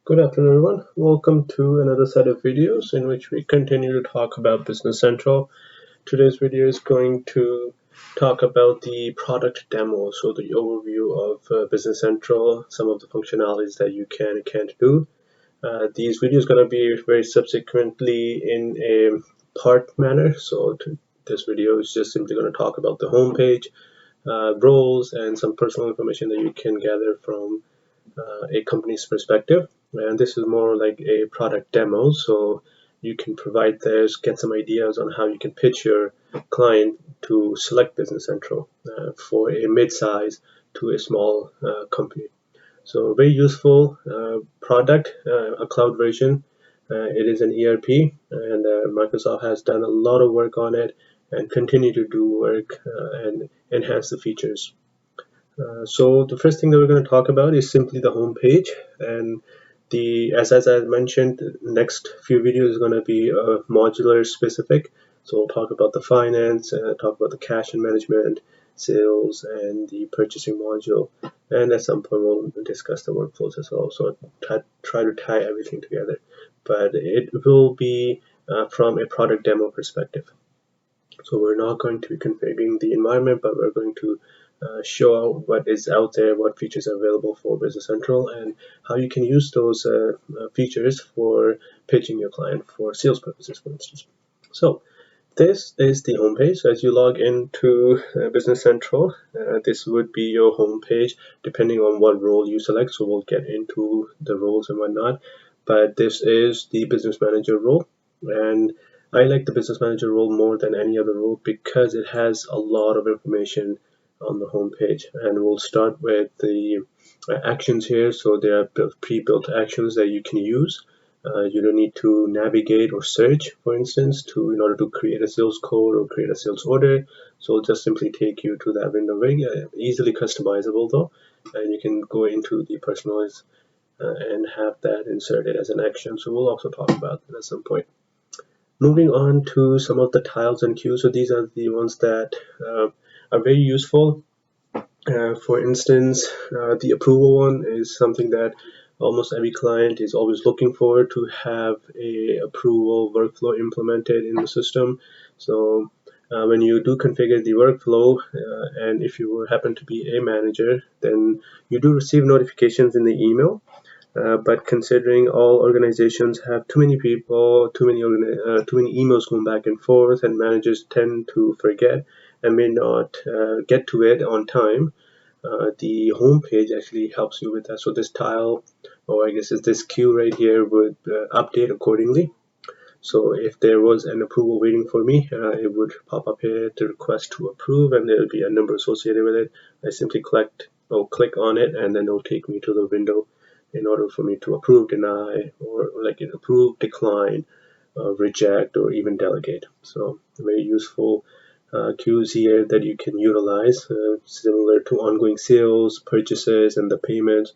Good afternoon, everyone. Welcome to another set of videos in which we continue to talk about Business Central. Today's video is going to talk about the product demo, so the overview of Business Central, some of the functionalities that you can and can't do. These videos are going to be very subsequently in a part manner, so this video is just simply going to talk about the home page, roles, and some personal information that you can gather from a company's perspective. And this is more like a product demo, so you can provide this, get some ideas on how you can pitch your client to select Business Central for a mid-size to a small company. So very useful product, a cloud version. It is an ERP, and Microsoft has done a lot of work on it and continue to do work and enhance the features. So the first thing that we're going to talk about is simply the home page, and as I mentioned, the next few videos is going to be modular specific. So we'll talk about the finance, talk about the cash and management, sales, and the purchasing module, and at some point we'll discuss the workflows as well. So try to tie everything together, but it will be from a product demo perspective. So we're not going to be configuring the environment, but we're going to show what is out there, what features are available for Business Central, and how you can use those features for pitching your client for sales purposes, for instance. So this is the homepage. So as you log into Business Central, this would be your homepage, depending on what role you select. So we'll get into the roles and whatnot. But this is the Business Manager role, and I like the Business Manager role more than any other role because it has a lot of information on the home page. And we'll start with the actions here. So there are pre-built actions that you can use. You don't need to navigate or search, for instance, in order to create a sales code or create a sales order. So it'll just simply take you to that window. Very easily customizable though, and you can go into the personalize and have that inserted as an action. So we'll also talk about that at some point. Moving on to some of the tiles and queues. So these are the ones that are very useful. For instance, the approval one is something that almost every client is always looking for, to have a approval workflow implemented in the system. So when you do configure the workflow, and if you happen to be a manager, then you do receive notifications in the email. But considering all organizations have too many people, too many emails going back and forth, and managers tend to forget and may not get to it on time, the home page actually helps you with that. So this tile, or I guess it's this queue right here, would update accordingly. So if there was an approval waiting for me, it would pop up here to request to approve, and there will be a number associated with it. I simply click on it, and then it'll take me to the window in order for me to approve, deny, or like approve, decline, reject, or even delegate. So very useful queues here that you can utilize, similar to ongoing sales, purchases, and the payments.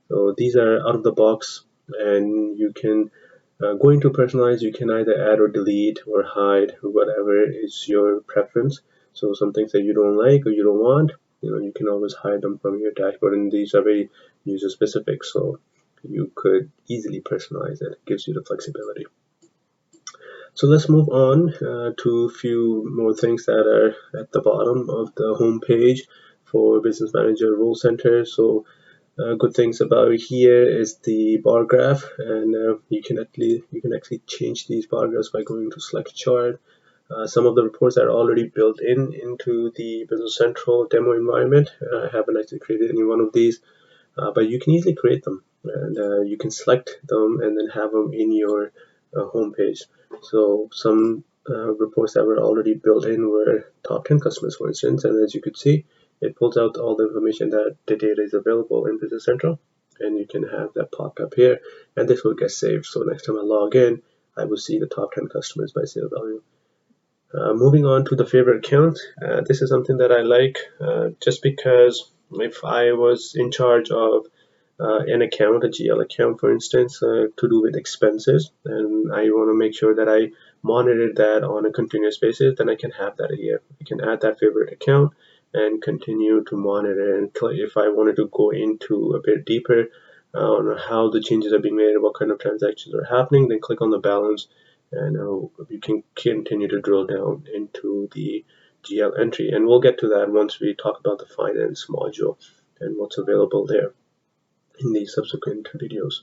So these are out of the box, and you can go into personalize. You can either add or delete or hide, whatever is your preference. So some things that you don't like or you don't want, you can always hide them from your dashboard, and these are very user specific, so you could easily personalize it. It gives you the flexibility. So let's move on to a few more things that are at the bottom of the home page for Business Manager Role Center. So good things about here is the bar graph, and you can actually change these bar graphs by going to select chart. Some of the reports are already built into the Business Central demo environment. I haven't actually created any one of these, but you can easily create them, and you can select them and then have them in your home page. So some reports that were already built in were top 10 customers, for instance, and as you could see, it pulls out all the information that the data is available in Business Central, and you can have that pop up here, and this will get saved. So next time I log in, I will see the top 10 customers by sale value. Moving on to the favorite account, this is something that I like just because if I was in charge of an account, a GL account, for instance, to do with expenses, and I want to make sure that I monitor that on a continuous basis, then I can have that here. I can add that favorite account and continue to monitor. And if I wanted to go into a bit deeper, on how the changes are being made, what kind of transactions are happening, then click on the balance, and you can continue to drill down into the GL entry. And we'll get to that once we talk about the finance module and what's available there in the subsequent videos.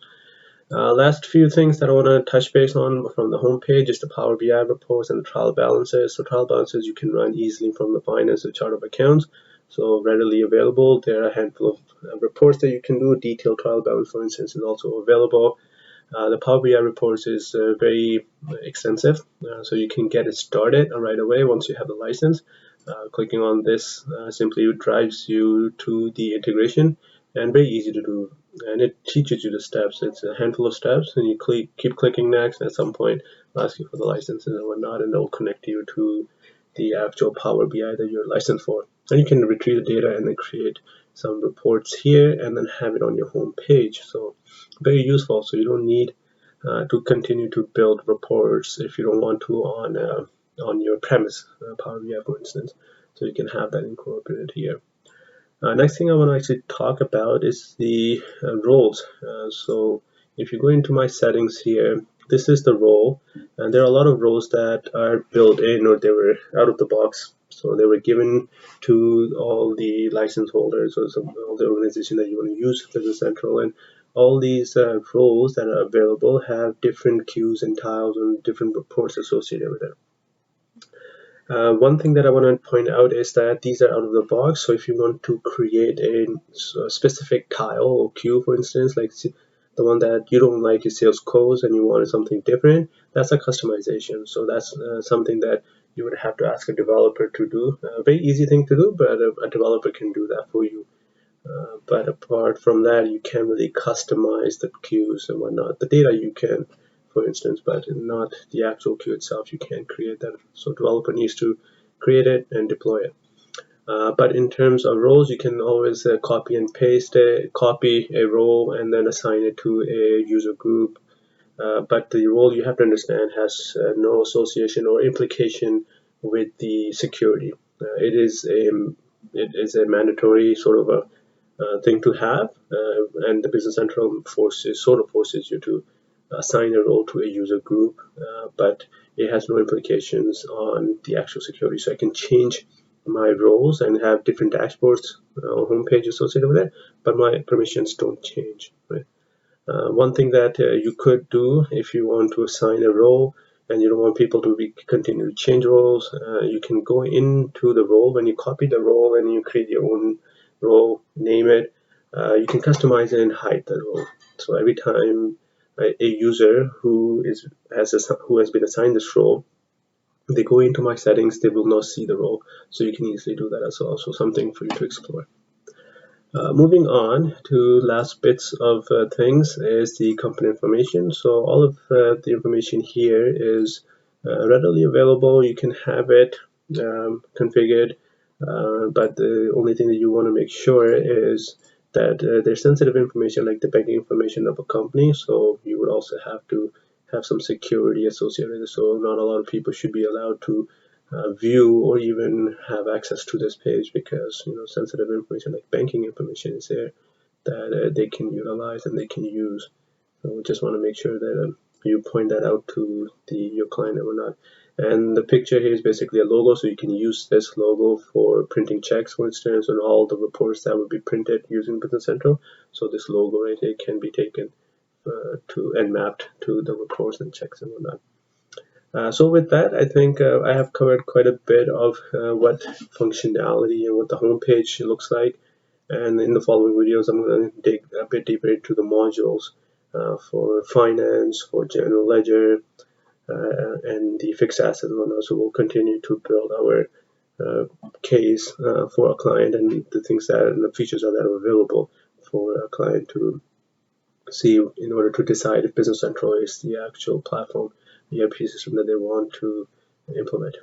Last few things that I want to touch base on from the home page is the Power BI reports and the trial balances. So trial balances you can run easily from the finance or chart of accounts, so readily available. There are a handful of reports that you can do. Detailed trial balance, for instance, is also available. The Power BI reports is very extensive, so you can get it started right away once you have the license. Clicking on this simply drives you to the integration, and very easy to do, and it teaches you the steps. It's a handful of steps, and you keep clicking next. At some point it'll ask you for the licenses and whatnot, and it'll connect you to the actual Power BI that you're licensed for. And you can retrieve the data and then create some reports here and then have it on your home page. So very useful. So you don't need to continue to build reports if you don't want to on your premise, Power BI, for instance. So you can have that incorporated here. Next thing I want to actually talk about is the roles. So if you go into my settings here, this is the role, and there are a lot of roles that are built in, or they were out of the box. So they were given to all the license holders or all the organization that you want to use Business Central, and all these roles that are available have different queues and tiles and different reports associated with it. One thing that I want to point out is that these are out of the box. So if you want to create a specific tile or queue, for instance, like the one that you don't like is sales codes and you wanted something different, that's a customization. So that's something that you would have to ask a developer to do. A very easy thing to do, but a developer can do that for you. But apart from that, you can't really customize the queues and whatnot. The data you can, for instance, but not the actual queue itself. You can't create that. So developer needs to create it and deploy it. But in terms of roles, you can always copy and paste it, copy a role and then assign it to a user group. But the role, you have to understand, has no association or implication with the security. It is a mandatory sort of a thing to have, and the Business Central forces you to assign a role to a user group, but it has no implications on the actual security. So I can change my roles and have different dashboards or homepage associated with it, but my permissions don't change. Right? One thing that you could do if you want to assign a role and you don't want people to continue to change roles, you can go into the role. When you copy the role and you create your own role, name it, you can customize it and hide the role. So every time a user who has been assigned this role, they go into my settings, they will not see the role. So you can easily do that as well. So something for you to explore. Moving on to last bits of things is the company information. So all of the information here is readily available. You can have it configured, but the only thing that you want to make sure is that there's sensitive information like the banking information of a company. So you would also have to have some security associated with it. So not a lot of people should be allowed to view or even have access to this page, because sensitive information like banking information is there that they can utilize and they can use. So we just want to make sure that you point that out to your client and whatnot. And the picture here is basically a logo, so you can use this logo for printing checks, for instance, and all the reports that would be printed using Business Central. So this logo right here can be taken to and mapped to the reports and checks and whatnot. So with that, I think I have covered quite a bit of what functionality and what the homepage looks like. And in the following videos, I'm going to dig a bit deeper into the modules for finance, for general ledger, and the fixed asset one. So we'll continue to build our case for a client and the things that and the features that are available for a client to see in order to decide if Business Central is the actual platform ERP system that they want to implement.